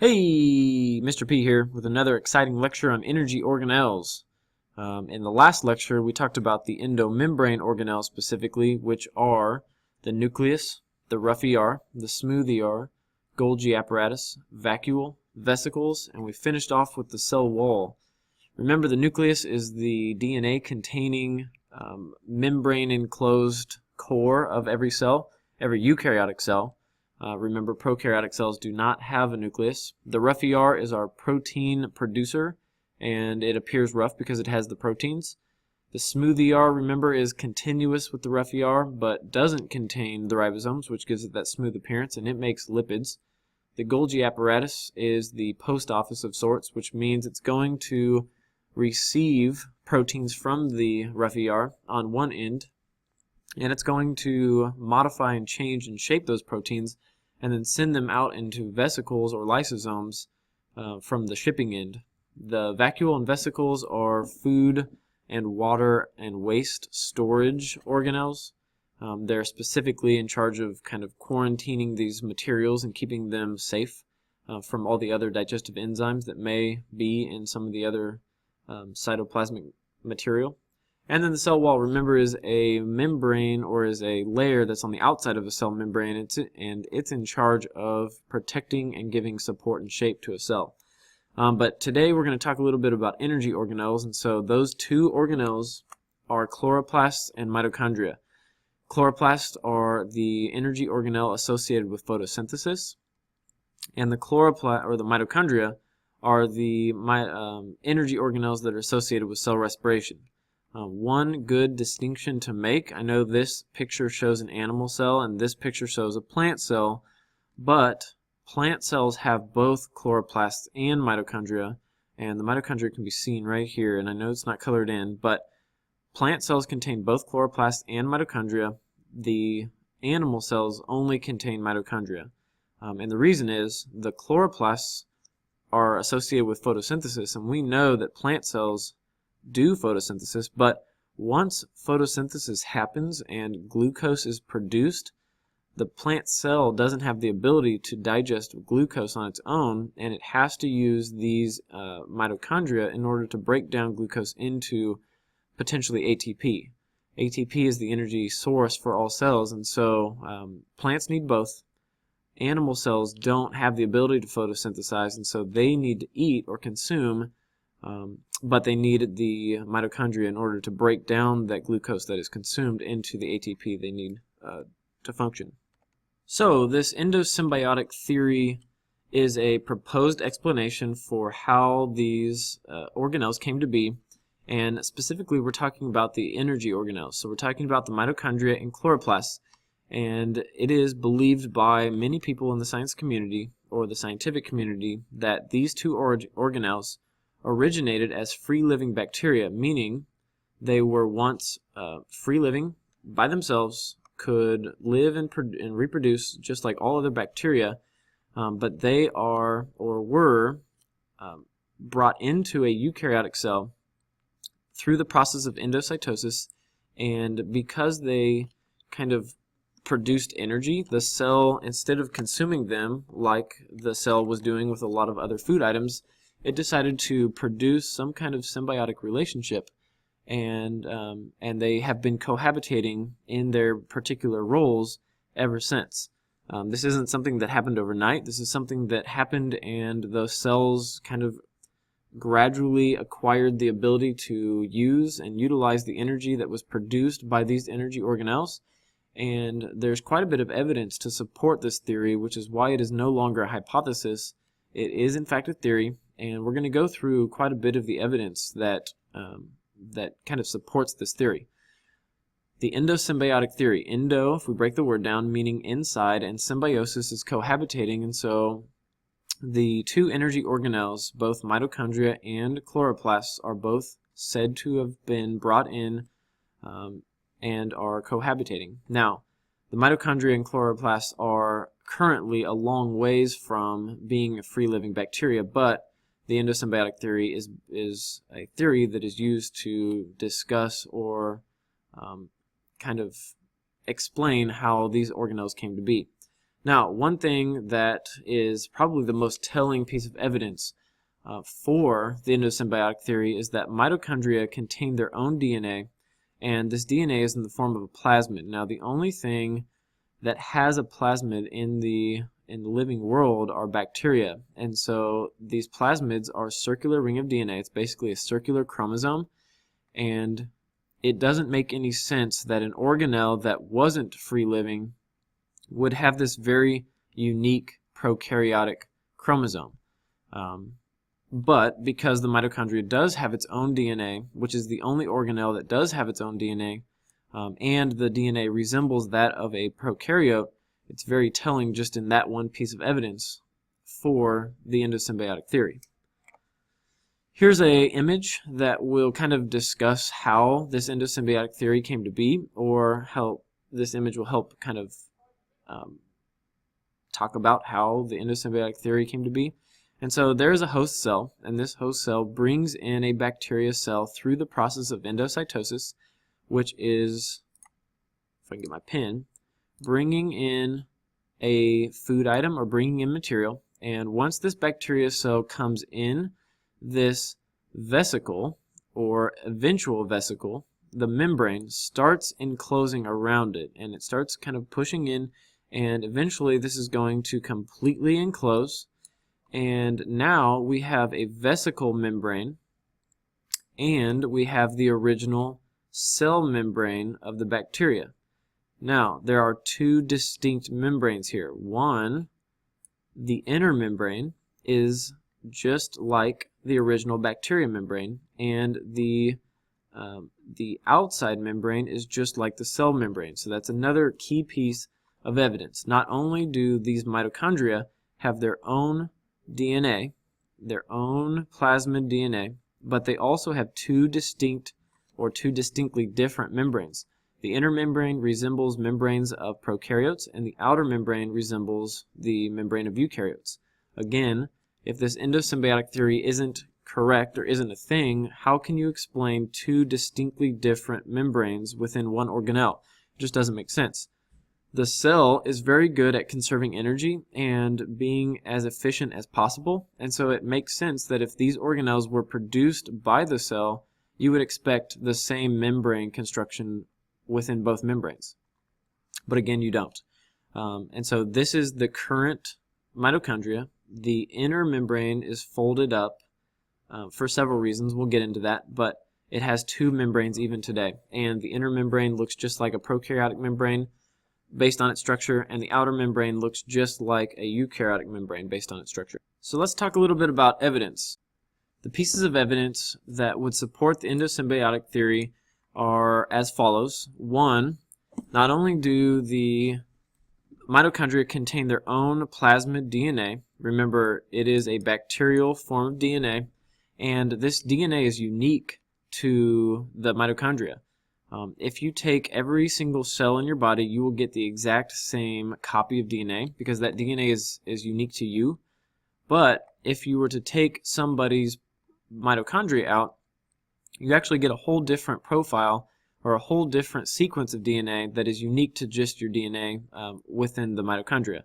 Hey, Mr. P here with another exciting lecture on energy organelles. In the last lecture, we talked about the endomembrane organelles specifically, which are the nucleus, the rough ER, the smooth ER, Golgi apparatus, vacuole, vesicles, and we finished off with the cell wall. Remember, the nucleus is the DNA-containing membrane-enclosed core of every cell, every eukaryotic cell. Remember, prokaryotic cells do not have a nucleus. The rough ER is our protein producer, and it appears rough because it has the proteins. The smooth ER, remember, is continuous with the rough ER, but doesn't contain the ribosomes, which gives it that smooth appearance, and it makes lipids. The Golgi apparatus is the post office of sorts, which means it's going to receive proteins from the rough ER on one end, and it's going to modify and change and shape those proteins and then send them out into vesicles or lysosomes from the shipping end. The vacuole and vesicles are food and water and waste storage organelles. They're specifically in charge of kind of quarantining these materials and keeping them safe from all the other digestive enzymes that may be in some of the other cytoplasmic material. And then the cell wall, remember, is a membrane or is a layer that's on the outside of a cell membrane, and it's in charge of protecting and giving support and shape to a cell. But today we're going to talk a little bit about energy organelles, and so those two organelles are chloroplasts and mitochondria. Chloroplasts are the energy organelle associated with photosynthesis, and the mitochondria are the energy organelles that are associated with cell respiration. One good distinction to make, I know this picture shows an animal cell and this picture shows a plant cell, but plant cells have both chloroplasts and mitochondria, and the mitochondria can be seen right here, and I know it's not colored in, but plant cells contain both chloroplasts and mitochondria. The animal cells only contain mitochondria, and the reason is the chloroplasts are associated with photosynthesis, and we know that plant cells do photosynthesis, but once photosynthesis happens and glucose is produced, the plant cell doesn't have the ability to digest glucose on its own, and it has to use these mitochondria in order to break down glucose into potentially ATP. ATP is the energy source for all cells, and so plants need both. Animal cells don't have the ability to photosynthesize, and so they need to eat or consume, but they need the mitochondria in order to break down that glucose that is consumed into the ATP they need to function. So this endosymbiotic theory is a proposed explanation for how these organelles came to be, and specifically we're talking about the energy organelles. So we're talking about the mitochondria and chloroplasts, and it is believed by many people in the science community or the scientific community that these two organelles originated as free-living bacteria, meaning they were once free-living by themselves, could live and reproduce just like all other bacteria, but they are or were brought into a eukaryotic cell through the process of endocytosis, and because they kind of produced energy, the cell, instead of consuming them like the cell was doing with a lot of other food items, it decided to produce some kind of symbiotic relationship, and they have been cohabitating in their particular roles ever since. This isn't something that happened overnight. This is something that happened, and those cells kind of gradually acquired the ability to use and utilize the energy that was produced by these energy organelles. And there's quite a bit of evidence to support this theory, which is why it is no longer a hypothesis. It is in fact a theory, and we're going to go through quite a bit of the evidence that kind of supports this theory. The endosymbiotic theory. Endo, if we break the word down, meaning inside, and symbiosis is cohabitating, and so the two energy organelles, both mitochondria and chloroplasts, are both said to have been brought in and are cohabitating. Now, the mitochondria and chloroplasts are currently a long ways from being a free-living bacteria, but the endosymbiotic theory is a theory that is used to discuss or kind of explain how these organelles came to be. Now, one thing that is probably the most telling piece of evidence for the endosymbiotic theory is that mitochondria contain their own DNA, and this DNA is in the form of a plasmid. Now, the only thing that has a plasmid in the living world are bacteria, and so these plasmids are a circular ring of DNA. It's basically a circular chromosome, and it doesn't make any sense that an organelle that wasn't free living would have this very unique prokaryotic chromosome. But because the mitochondria does have its own DNA, which is the only organelle that does have its own DNA, and the DNA resembles that of a prokaryote, it's very telling just in that one piece of evidence for the endosymbiotic theory. Here's an image that will kind of discuss how this endosymbiotic theory came to be, or how this image will help kind of talk about how the endosymbiotic theory came to be. And so there's a host cell, and this host cell brings in a bacteria cell through the process of endocytosis, which is, if I can get my pen, bringing in a food item or bringing in material. And once this bacteria cell comes in this vesicle or eventual vesicle, the membrane starts enclosing around it, and it starts kind of pushing in, and eventually this is going to completely enclose. And now we have a vesicle membrane, and we have the original cell membrane of the bacteria. Now, there are two distinct membranes here. One, the inner membrane, is just like the original bacteria membrane, and the outside membrane is just like the cell membrane. So that's another key piece of evidence. Not only do these mitochondria have their own DNA, their own plasmid DNA, but they also have two distinct or two distinctly different membranes. The inner membrane resembles membranes of prokaryotes, and the outer membrane resembles the membrane of eukaryotes. Again, if this endosymbiotic theory isn't correct or isn't a thing, how can you explain two distinctly different membranes within one organelle? It just doesn't make sense. The cell is very good at conserving energy and being as efficient as possible, and so it makes sense that if these organelles were produced by the cell, you would expect the same membrane construction within both membranes. But again, you don't. And so this is the current mitochondria. The inner membrane is folded up for several reasons. We'll get into that, but it has two membranes even today, and the inner membrane looks just like a prokaryotic membrane based on its structure, and the outer membrane looks just like a eukaryotic membrane based on its structure. So let's talk a little bit about evidence. The pieces of evidence that would support the endosymbiotic theory are as follows. One, not only do the mitochondria contain their own plasmid DNA, remember it is a bacterial form of DNA, and this DNA is unique to the mitochondria. If you take every single cell in your body, you will get the exact same copy of DNA because that DNA is unique to you. But if you were to take somebody's mitochondria out, you actually get a whole different profile or a whole different sequence of DNA that is unique to just your DNA within the mitochondria.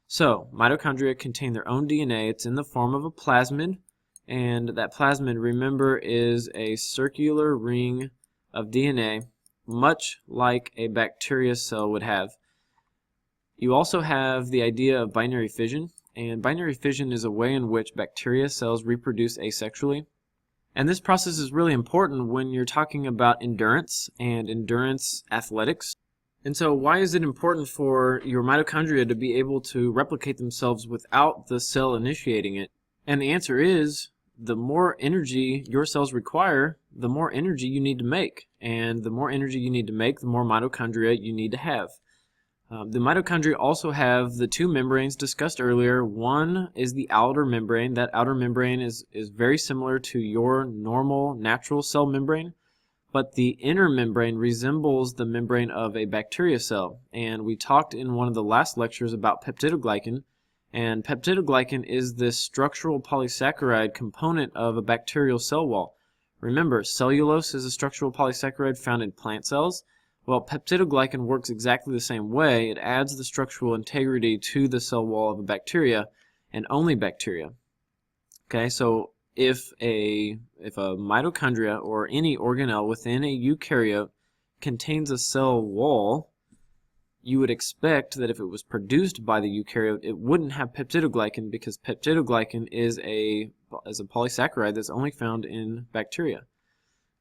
So, mitochondria contain their own DNA. It's in the form of a plasmid, and that plasmid, remember, is a circular ring of DNA, much like a bacteria cell would have. You also have the idea of binary fission, and binary fission is a way in which bacteria cells reproduce asexually. And this process is really important when you're talking about endurance and endurance athletics. And so why is it important for your mitochondria to be able to replicate themselves without the cell initiating it? And the answer is, the more energy your cells require, the more energy you need to make. And the more energy you need to make, the more mitochondria you need to have. The mitochondria also have the two membranes discussed earlier. One is the outer membrane. That outer membrane is very similar to your normal natural cell membrane, but the inner membrane resembles the membrane of a bacteria cell. And we talked in one of the last lectures about peptidoglycan, and peptidoglycan is this structural polysaccharide component of a bacterial cell wall. Remember, cellulose is a structural polysaccharide found in plant cells, Well, peptidoglycan works exactly the same way. It adds the structural integrity to the cell wall of a bacteria, and only bacteria. Okay, so if a mitochondria or any organelle within a eukaryote contains a cell wall, you would expect that if it was produced by the eukaryote, it wouldn't have peptidoglycan, because peptidoglycan is a polysaccharide that's only found in bacteria.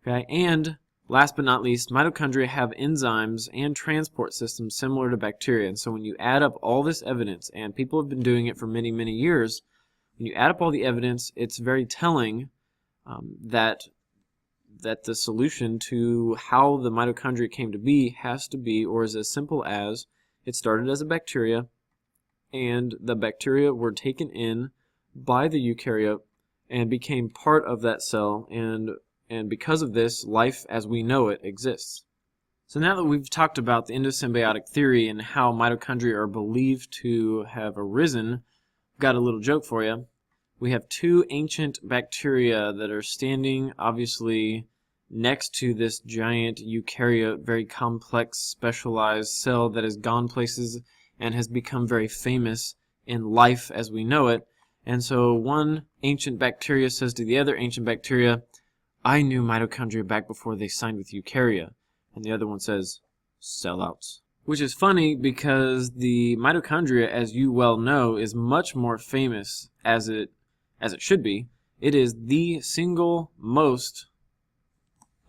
Okay, and last but not least, mitochondria have enzymes and transport systems similar to bacteria. And so when you add up all this evidence, and people have been doing it for many, many years, when you add up all the evidence, it's very telling that the solution to how the mitochondria came to be has to be, or is as simple as, it started as a bacteria, and the bacteria were taken in by the eukaryote and became part of that cell, and because of this, life as we know it exists. So now that we've talked about the endosymbiotic theory and how mitochondria are believed to have arisen, I've got a little joke for you. We have two ancient bacteria that are standing, obviously, next to this giant eukaryote, very complex, specialized cell that has gone places and has become very famous in life as we know it. And so one ancient bacteria says to the other ancient bacteria, "I knew mitochondria back before they signed with eukarya." And the other one says, "Sellouts." Which is funny because the mitochondria, as you well know, is much more famous as it should be. It is the single most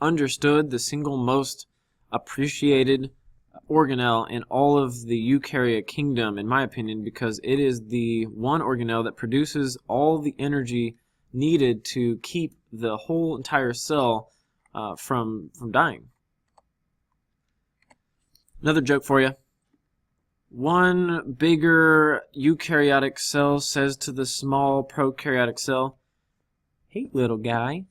understood, the single most appreciated organelle in all of the eukarya kingdom, in my opinion, because it is the one organelle that produces all the energy needed to keep the whole entire cell from dying. Another joke for you. One bigger eukaryotic cell says to the small prokaryotic cell, "Hey, little guy,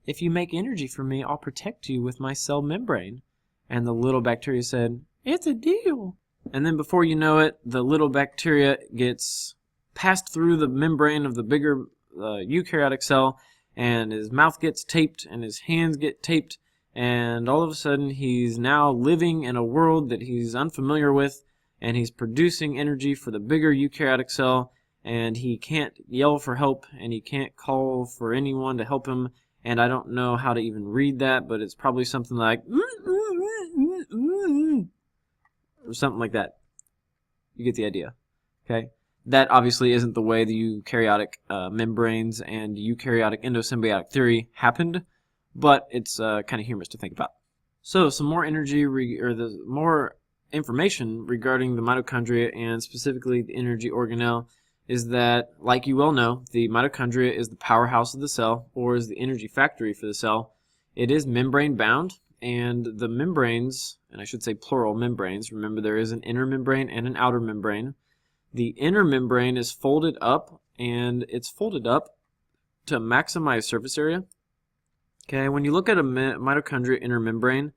if you make energy for me, I'll protect you with my cell membrane." And the little bacteria said, "It's a deal." And then before you know it, the little bacteria gets passed through the membrane of the bigger eukaryotic cell, and his mouth gets taped, and his hands get taped, and all of a sudden he's now living in a world that he's unfamiliar with, and he's producing energy for the bigger eukaryotic cell, and he can't yell for help, and he can't call for anyone to help him, and I don't know how to even read that, but it's probably something like or something like that. You get the idea, okay? That obviously isn't the way the eukaryotic membranes and eukaryotic endosymbiotic theory happened, but it's kind of humorous to think about. So some more more information regarding the mitochondria, and specifically the energy organelle, is that, like you well know, the mitochondria is the powerhouse of the cell, or is the energy factory for the cell. It is membrane bound, and the membranes, and I should say plural membranes, remember there is an inner membrane and an outer membrane. The inner membrane is folded up, and it's folded up to maximize surface area. Okay, when you look at a mitochondria inner membrane,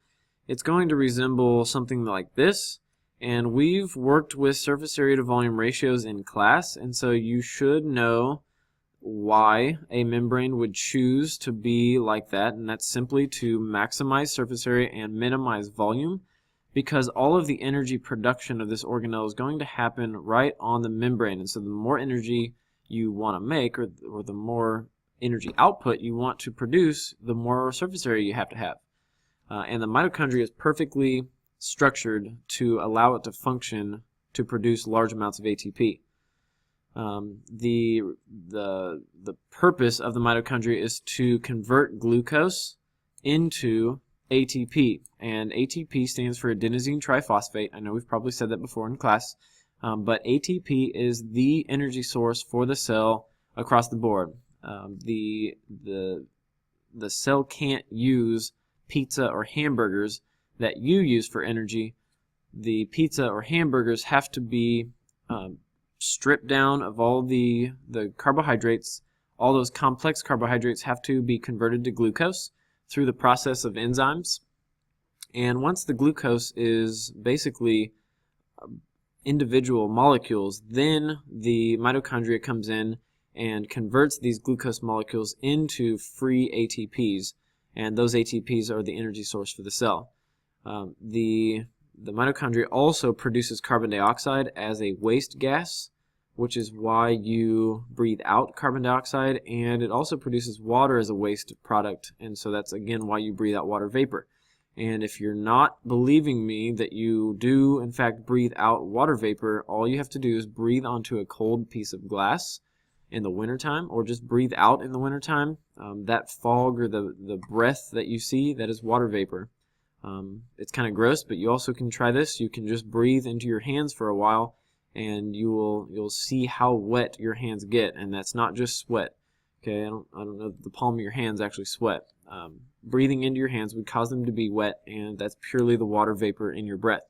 it's going to resemble something like this, and we've worked with surface area to volume ratios in class, and so you should know why a membrane would choose to be like that, and that's simply to maximize surface area and minimize volume, because all of the energy production of this organelle is going to happen right on the membrane. And so the more energy you want to make, or the more energy output you want to produce, the more surface area you have to have. And the mitochondria is perfectly structured to allow it to function to produce large amounts of ATP. The purpose of the mitochondria is to convert glucose into ATP, and ATP stands for adenosine triphosphate. I know we've probably said that before in class, but ATP is the energy source for the cell across the board. The cell can't use pizza or hamburgers that you use for energy. The pizza or hamburgers have to be stripped down of all the carbohydrates. All those complex carbohydrates have to be converted to glucose through the process of enzymes. And once the glucose is basically individual molecules, then the mitochondria comes in and converts these glucose molecules into free ATPs, and those ATPs are the energy source for the cell. The mitochondria also produces carbon dioxide as a waste gas, which is why you breathe out carbon dioxide, and it also produces water as a waste product, and so that's again why you breathe out water vapor. And if you're not believing me that you do in fact breathe out water vapor, all you have to do is breathe onto a cold piece of glass in the wintertime, or just breathe out in the wintertime. That fog or the breath that you see, that is water vapor. It's kind of gross, but you also can try this. You can just breathe into your hands for a while, and you'll see how wet your hands get, and that's not just sweat. Okay, I don't know that the palm of your hands actually sweat. Breathing into your hands would cause them to be wet, and that's purely the water vapor in your breath.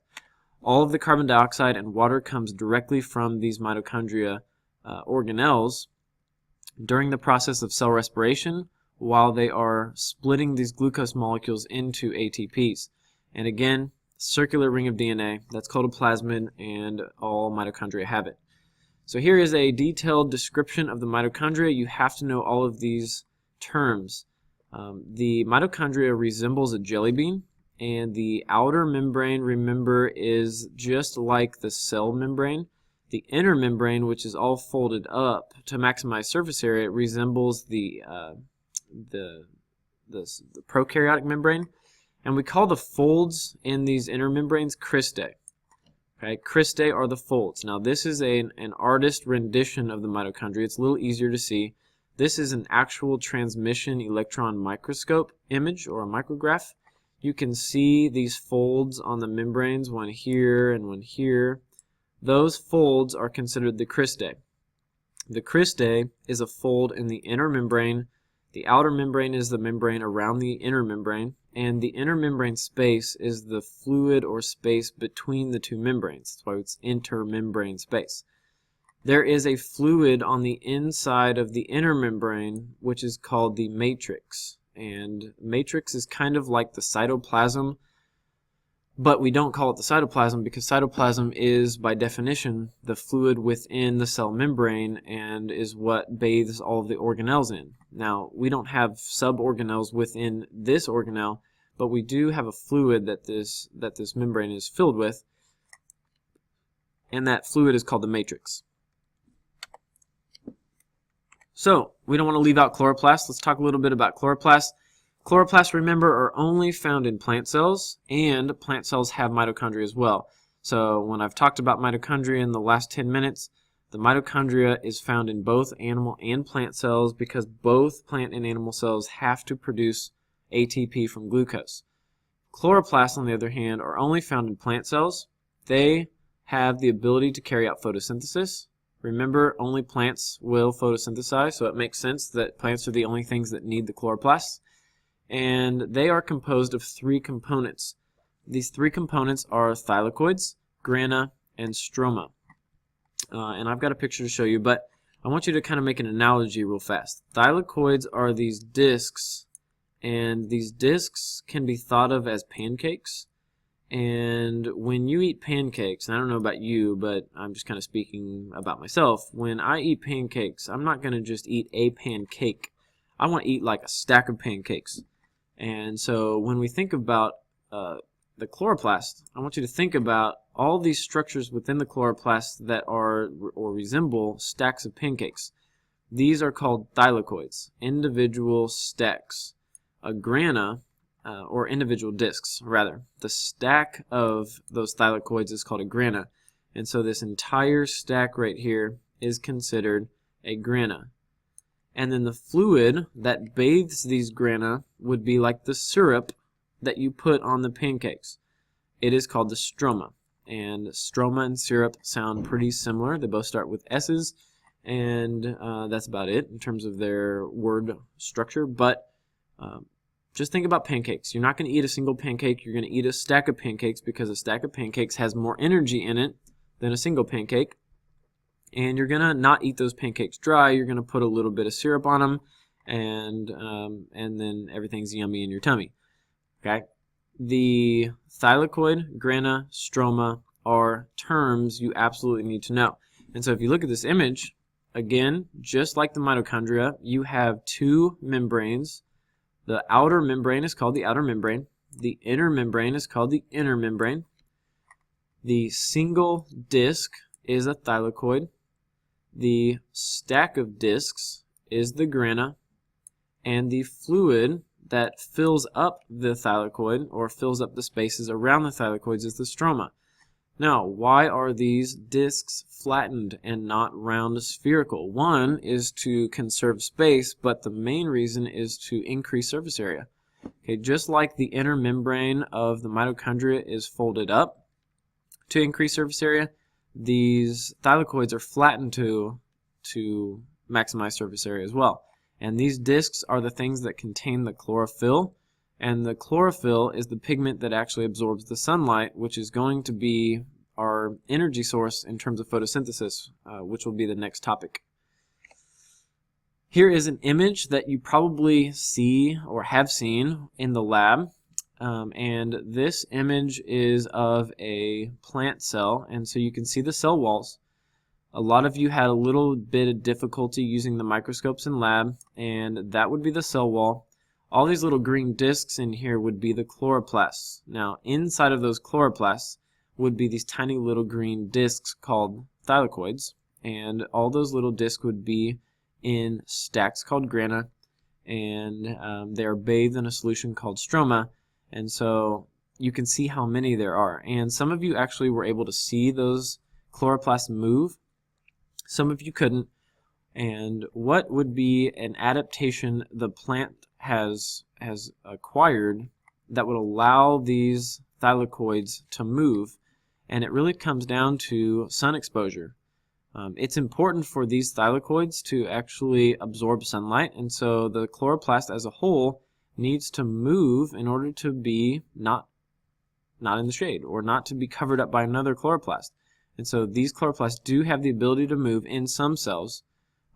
All of the carbon dioxide and water comes directly from these mitochondria organelles during the process of cell respiration, while they are splitting these glucose molecules into ATPs. And again, circular ring of DNA, that's called a plasmid, and all mitochondria have it. So here is a detailed description of the mitochondria. You have to know all of these terms. The mitochondria resembles a jelly bean, and the outer membrane, remember, is just like the cell membrane. The inner membrane, which is all folded up to maximize surface area, resembles the prokaryotic membrane, and we call the folds in these inner membranes cristae. Okay, cristae are the folds. Now this is an artist rendition of the mitochondria. It's a little easier to see. This is an actual transmission electron microscope image, or a micrograph. You can see these folds on the membranes, one here and one here. Those folds are considered the cristae. The cristae is a fold in the inner membrane. The outer membrane is the membrane around the inner membrane, and the inner membrane space is the fluid or space between the two membranes. That's why it's intermembrane space. There is a fluid on the inside of the inner membrane, which is called the matrix. And matrix is kind of like the cytoplasm, but we don't call it the cytoplasm because cytoplasm is, by definition, the fluid within the cell membrane and is what bathes all of the organelles in. Now, we don't have suborganelles within this organelle, but we do have a fluid that this membrane is filled with, and that fluid is called the matrix. So, we don't want to leave out chloroplasts. Let's talk a little bit about chloroplasts. Chloroplasts, remember, are only found in plant cells, and plant cells have mitochondria as well. So when I've talked about mitochondria in the last 10 minutes, the mitochondria is found in both animal and plant cells because both plant and animal cells have to produce ATP from glucose. Chloroplasts, on the other hand, are only found in plant cells. They have the ability to carry out photosynthesis. Remember, only plants will photosynthesize, so it makes sense that plants are the only things that need the chloroplasts. And they are composed of three components. These three components are thylakoids, grana, and stroma. And I've got a picture to show you, but I want you to kind of make an analogy real fast. Thylakoids are these discs, and these discs can be thought of as pancakes. And when you eat pancakes, and I don't know about you, but I'm just kind of speaking about myself, when I eat pancakes, I'm not going to just eat a pancake. I want to eat like a stack of pancakes. And so when we think about the chloroplast, I want you to think about all these structures within the chloroplast that are or resemble stacks of pancakes. These are called thylakoids, individual stacks. A grana, or individual discs, rather. The stack of those thylakoids is called a grana. And so this entire stack right here is considered a grana. And then the fluid that bathes these grana would be like the syrup that you put on the pancakes. It is called the stroma. And stroma and syrup sound pretty similar. They both start with S's, and that's about it in terms of their word structure. But just think about pancakes. You're not going to eat a single pancake. You're going to eat a stack of pancakes because a stack of pancakes has more energy in it than a single pancake. And you're going to not eat those pancakes dry. You're going to put a little bit of syrup on them, and then everything's yummy in your tummy. Okay? The thylakoid, grana, stroma are terms you absolutely need to know. And so if you look at this image, again, just like the mitochondria, you have two membranes. The outer membrane is called the outer membrane. The inner membrane is called the inner membrane. The single disc is a thylakoid. The stack of discs is the grana. And the fluid that fills up the thylakoid, or fills up the spaces around the thylakoids, is the stroma. Now, why are these discs flattened and not round spherical? One is to conserve space, but the main reason is to increase surface area. Okay, just like the inner membrane of the mitochondria is folded up to increase surface area, these thylakoids are flattened to maximize surface area as well. And these discs are the things that contain the chlorophyll, and the chlorophyll is the pigment that actually absorbs the sunlight, which is going to be our energy source in terms of photosynthesis, which will be the next topic. Here is an image that you probably see or have seen in the lab, and this image is of a plant cell, and so you can see the cell walls. A lot of you had a little bit of difficulty using the microscopes in lab, and that would be the cell wall. All these little green discs in here would be the chloroplasts. Now, inside of those chloroplasts would be these tiny little green discs called thylakoids, and all those little discs would be in stacks called grana, and they are bathed in a solution called stroma, and so you can see how many there are. And some of you actually were able to see those chloroplasts move. Some of you couldn't. And what would be an adaptation the plant has acquired that would allow these thylakoids to move? And it really comes down to sun exposure. It's important for these thylakoids to actually absorb sunlight, and so the chloroplast as a whole needs to move in order to be not in the shade, or not to be covered up by another chloroplast. And so these chloroplasts do have the ability to move in some cells,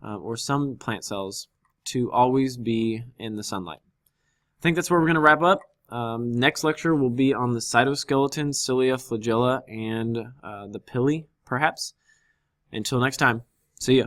or some plant cells, to always be in the sunlight. I think that's where we're going to wrap up. Next lecture will be on the cytoskeleton, cilia, flagella, and the pili, perhaps. Until next time, see ya.